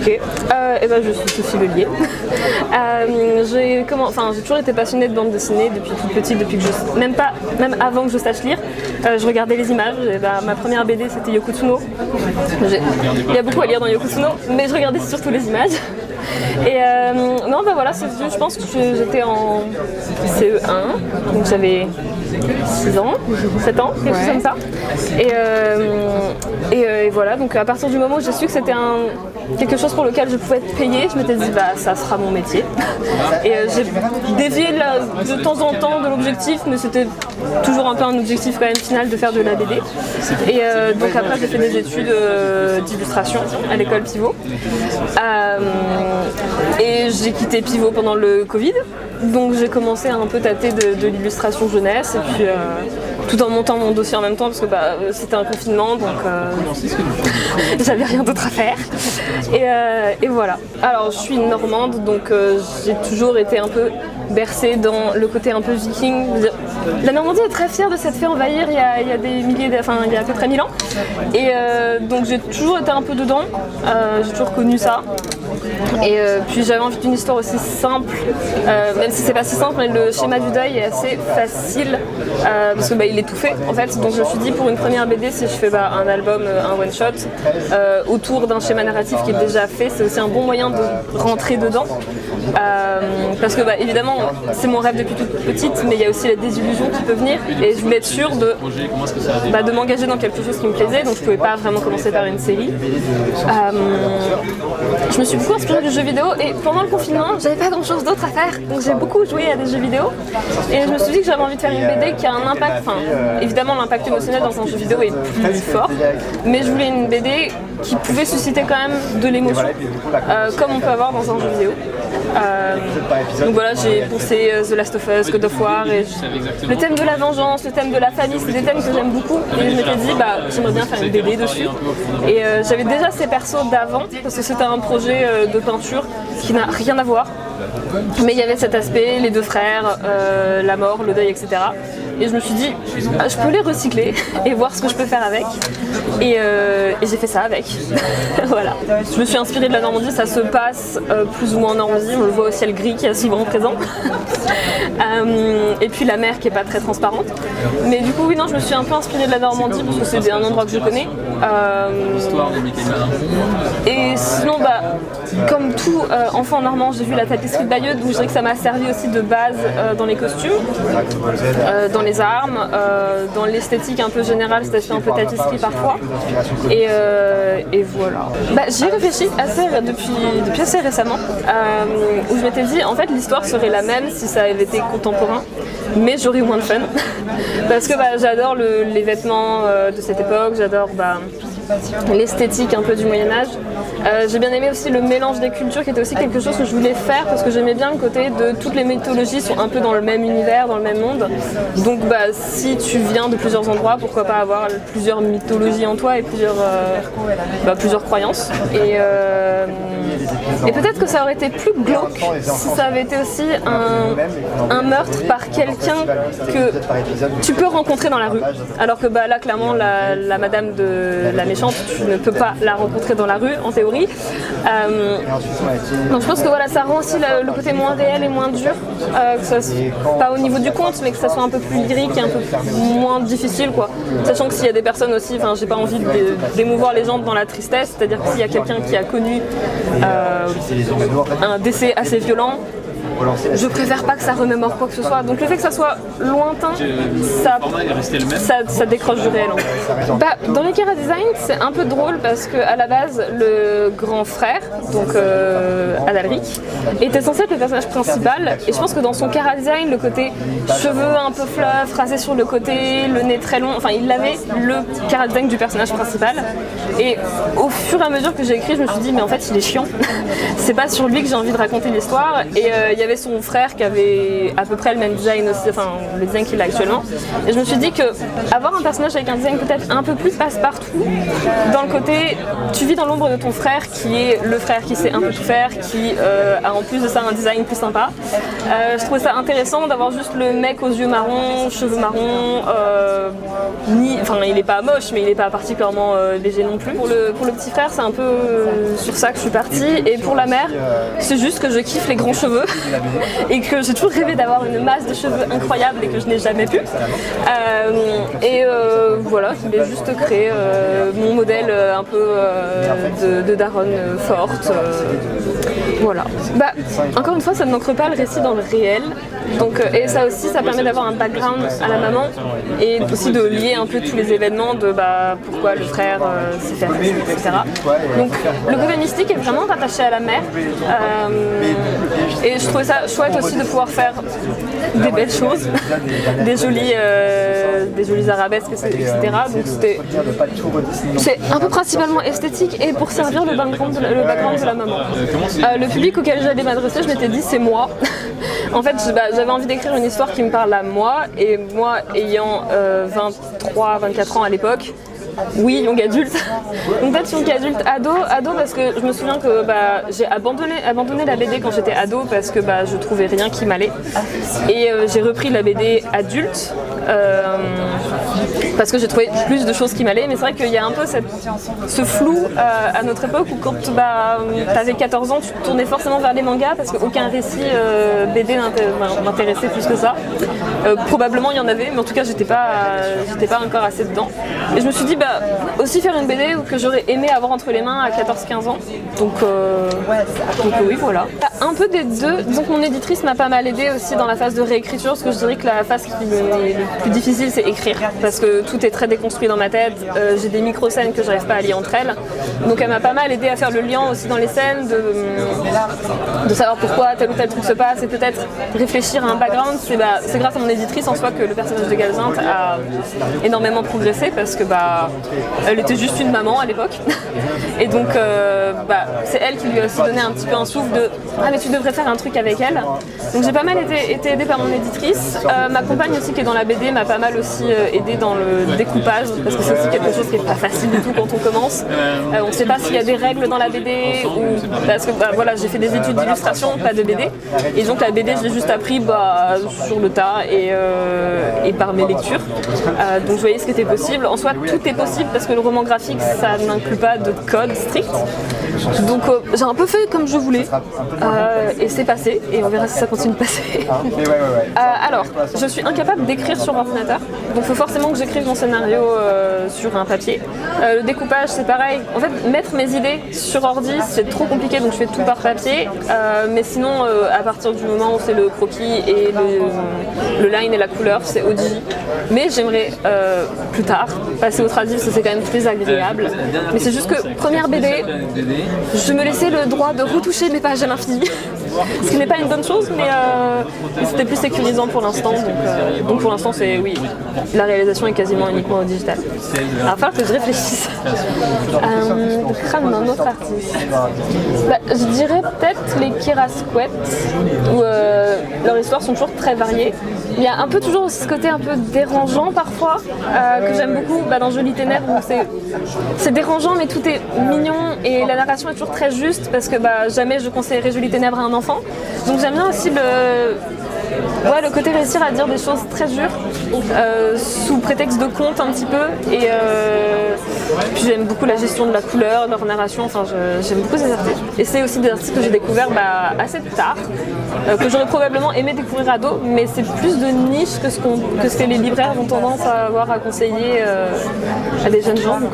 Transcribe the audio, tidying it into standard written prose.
Ok, et ben je suis Sophie Lelier. J'ai toujours été passionnée de bande dessinée depuis toute petite, même avant que je sache lire. Je regardais les images. Et ma première BD c'était Yoko Tsuno. Il y a beaucoup à lire dans Yoko Tsuno, mais je regardais surtout les images. Et non, voilà, c'est vieux. Je pense que j'étais en CE1, donc j'avais 6 ans, 7 ans, quelque chose comme ça. Et voilà, donc à partir du moment où j'ai su que c'était quelque chose pour lequel je pouvais être payée, je m'étais dit ça sera mon métier. Et j'ai dévié de temps en temps de l'objectif, mais c'était toujours un peu un objectif quand même final de faire de la BD. Et donc après j'ai fait des études d'illustration à l'école Pivot. Et j'ai quitté Pivot pendant le Covid, donc j'ai commencé à un peu tâter de l'illustration jeunesse, et puis tout en montant mon dossier en même temps parce que c'était un confinement, donc j'avais rien d'autre à faire. Et voilà. Alors je suis normande, donc j'ai toujours été un peu bercée dans le côté un peu viking. La Normandie est très fière de s'être fait envahir il y a il y a à peu près 1000 ans. Et donc j'ai toujours été un peu dedans, j'ai toujours connu ça. Et puis j'avais envie d'une histoire aussi simple, même si c'est pas si simple, mais le schéma du deuil est assez facile parce que il est tout fait en fait. Donc je me suis dit pour une première BD, si je fais un album, un one shot autour d'un schéma narratif qui est déjà fait, c'est aussi un bon moyen de rentrer dedans. Parce que évidemment c'est mon rêve depuis toute petite, mais il y a aussi la désillusion qui peut venir, et je voulais être sûre de m'engager dans quelque chose qui me plaisait, donc je pouvais pas vraiment commencer par une série. Je me suis beaucoup inspirée du jeu vidéo, et pendant le confinement j'avais pas grand chose d'autre à faire, donc j'ai beaucoup joué à des jeux vidéo, et je me suis dit que j'avais envie de faire une BD qui a un impact, évidemment l'impact émotionnel dans un jeu vidéo est plus fort, mais je voulais une BD qui pouvait susciter quand même de l'émotion, comme on peut avoir dans un jeu vidéo. Donc voilà, j'ai pensé The Last of Us, God of War, et le thème de la vengeance, le thème de la famille, c'est des thèmes que j'aime beaucoup, et je m'étais dit j'aimerais bien faire une BD dessus. Et j'avais déjà ces persos d'avant, parce que c'était un projet de peinture qui n'a rien à voir, mais il y avait cet aspect, les deux frères, la mort, le deuil, etc. Et je me suis dit, je peux les recycler et voir ce que je peux faire avec. Et j'ai fait ça avec. Voilà. Je me suis inspirée de la Normandie, ça se passe plus ou moins en Normandie, on le voit au ciel gris qui est souvent présent. Et puis la mer qui est pas très transparente. Mais du coup, oui, non, je me suis un peu inspirée de la Normandie parce que c'est un endroit que je connais. Et sinon, comme tout enfant normand, j'ai vu la tapisserie de Bayeux, donc je dirais que ça m'a servi aussi de base dans les costumes, dans les armes, dans l'esthétique un peu générale, c'est un peu tapisserie parfois. Et voilà. J'y ai réfléchi depuis assez récemment, où je m'étais dit en fait l'histoire serait la même si ça avait été contemporain, mais j'aurais moins de fun. Parce que j'adore les vêtements de cette époque, j'adore l'esthétique un peu du Moyen-Âge. J'ai bien aimé aussi le mélange des cultures qui était aussi quelque chose que je voulais faire parce que j'aimais bien le côté de toutes les mythologies sont un peu dans le même univers, dans le même monde. Donc si tu viens de plusieurs endroits, pourquoi pas avoir plusieurs mythologies en toi et plusieurs croyances. Et peut-être que ça aurait été plus glauque si ça avait été aussi un meurtre par quelqu'un que tu peux rencontrer dans la rue. Alors que là clairement la madame de la méchante, tu ne peux pas la rencontrer dans la rue en théorie. Donc je pense que ça rend aussi le côté moins réel et moins dur, que ça soit pas au niveau du conte, mais que ça soit un peu plus lyrique et un peu moins difficile quoi. Sachant que s'il y a des personnes aussi, j'ai pas envie d'émouvoir les gens dans la tristesse, c'est-à-dire que s'il y a quelqu'un qui a connu un décès assez violent, je préfère pas que ça remémore quoi que ce soit. Donc le fait que ça soit lointain, ça décroche du réel. Dans les chara design, c'est un peu drôle parce que à la base, le grand frère, donc Adalric, était censé être le personnage principal. Et je pense que dans son chara design, le côté cheveux un peu fluff, rasés sur le côté, le nez très long, il avait le chara design du personnage principal. Et au fur et à mesure que j'ai écrit, je me suis dit mais en fait il est chiant. C'est pas sur lui que j'ai envie de raconter l'histoire. Et il y avait son frère qui avait à peu près le même design aussi, enfin le design qu'il a actuellement. Et je me suis dit que avoir un personnage avec un design peut-être un peu plus passe-partout, dans le côté tu vis dans l'ombre de ton frère qui est le frère qui sait un peu tout faire, qui a en plus de ça un design plus sympa. Je trouvais ça intéressant d'avoir juste le mec aux yeux marrons, cheveux marrons, enfin il est pas moche mais il est pas particulièrement léger non plus. Pour le petit frère c'est un peu sur ça que je suis partie, et pour la mère c'est juste que je kiffe les grands cheveux et que j'ai toujours rêvé d'avoir une masse de cheveux incroyable et que je n'ai jamais pu. Voilà, je voulais juste créer mon modèle un peu de daronne forte. Voilà. Bah, encore une fois, ça ne manque pas le récit dans le réel. Donc, et ça aussi, ça permet d'avoir un background à la maman et aussi de lier un peu tous les événements de pourquoi le frère s'est fait assassiner, etc. Donc le côté mystique est vraiment rattaché à la mère. Et je trouvais ça chouette aussi de pouvoir faire des belles choses, des jolies arabesques, etc. Donc c'est un peu principalement esthétique et pour servir le background de la maman. Le public auquel j'allais m'adresser, je m'étais dit c'est moi. En fait, j'avais envie d'écrire une histoire qui me parle à moi, et moi ayant 23-24 ans à l'époque, oui, young adulte. Donc peut-être young adulte ado parce que je me souviens que j'ai abandonné la BD quand j'étais ado parce que je trouvais rien qui m'allait. Et j'ai repris la BD adulte parce que j'ai trouvé plus de choses qui m'allaient. Mais c'est vrai qu'il y a un peu ce flou à notre époque où quand t'avais 14 ans, tu te tournais forcément vers les mangas parce qu'aucun récit BD m'intéressait plus que ça. Probablement il y en avait, mais en tout cas j'étais pas encore assez dedans. Et je me suis dit aussi faire une BD que j'aurais aimé avoir entre les mains à 14-15 ans. Donc oui, voilà. Un peu des deux. Donc mon éditrice m'a pas mal aidée aussi dans la phase de réécriture, parce que je dirais que la phase qui est le plus difficile c'est écrire, parce que tout est très déconstruit dans ma tête. J'ai des micro-scènes que j'arrive pas à lier entre elles. Donc elle m'a pas mal aidée à faire le lien aussi dans les scènes, de savoir pourquoi tel ou tel truc se passe, et peut-être réfléchir à un background. C'est grâce à mon éditrice en soi que le personnage de Galzinte a énormément progressé, parce que elle était juste une maman à l'époque. Et donc c'est elle qui lui a aussi donné un petit peu un souffle de « Ah mais tu devrais faire un truc avec elle ». Donc j'ai pas mal été aidée par mon éditrice. Ma compagne aussi qui est dans la BD m'a pas mal aussi aidée dans le découpage, parce que c'est aussi quelque chose qui est pas facile du tout quand on commence. On sait pas s'il y a des règles dans la BD, parce que voilà, j'ai fait des études d'illustration, pas de BD. Et donc la BD je l'ai juste appris sur le tas et par mes lectures. Donc je voyais ce qui était possible. En soi tout est possible parce que le roman graphique ça n'inclut pas de code strict. Donc j'ai un peu fait comme je voulais et c'est passé, et on verra si ça continue de passer. Alors, je suis incapable d'écrire sur ordinateur, donc il faut forcément que j'écrive mon scénario sur un papier. Le découpage c'est pareil, en fait mettre mes idées sur ordi c'est trop compliqué, donc je fais tout par papier, mais sinon à partir du moment où c'est le croquis et le line et la couleur c'est Audi. Mais j'aimerais plus tard passer au tradit, parce que c'est quand même très agréable. Mais c'est juste que première BD, je me laissais le droit de retoucher mes pages à l'infini. Ce qui n'est pas une bonne chose, mais c'était plus sécurisant pour l'instant. Donc pour l'instant, oui, la réalisation est quasiment uniquement au digital. Il va falloir que je réfléchisse. Le crâne d'un autre artiste. Je dirais peut-être les Kirasquet, où leurs histoires sont toujours très variées. Il y a un peu toujours aussi ce côté un peu dérangeant parfois, que j'aime beaucoup dans Jolies Ténèbres, où c'est dérangeant mais tout est mignon et la narration est toujours très juste, parce que jamais je conseillerais Jolies Ténèbres à un enfant. Donc j'aime bien aussi le côté réussir à dire des choses très dures sous prétexte de conte un petit peu, et puis j'aime beaucoup la gestion de la couleur, leur narration, j'aime beaucoup ces artistes. Et c'est aussi des artistes que j'ai découverts assez tard, que j'aurais probablement aimé découvrir ado, mais c'est plus de niche que ce que les libraires ont tendance à avoir à conseiller à des jeunes gens, donc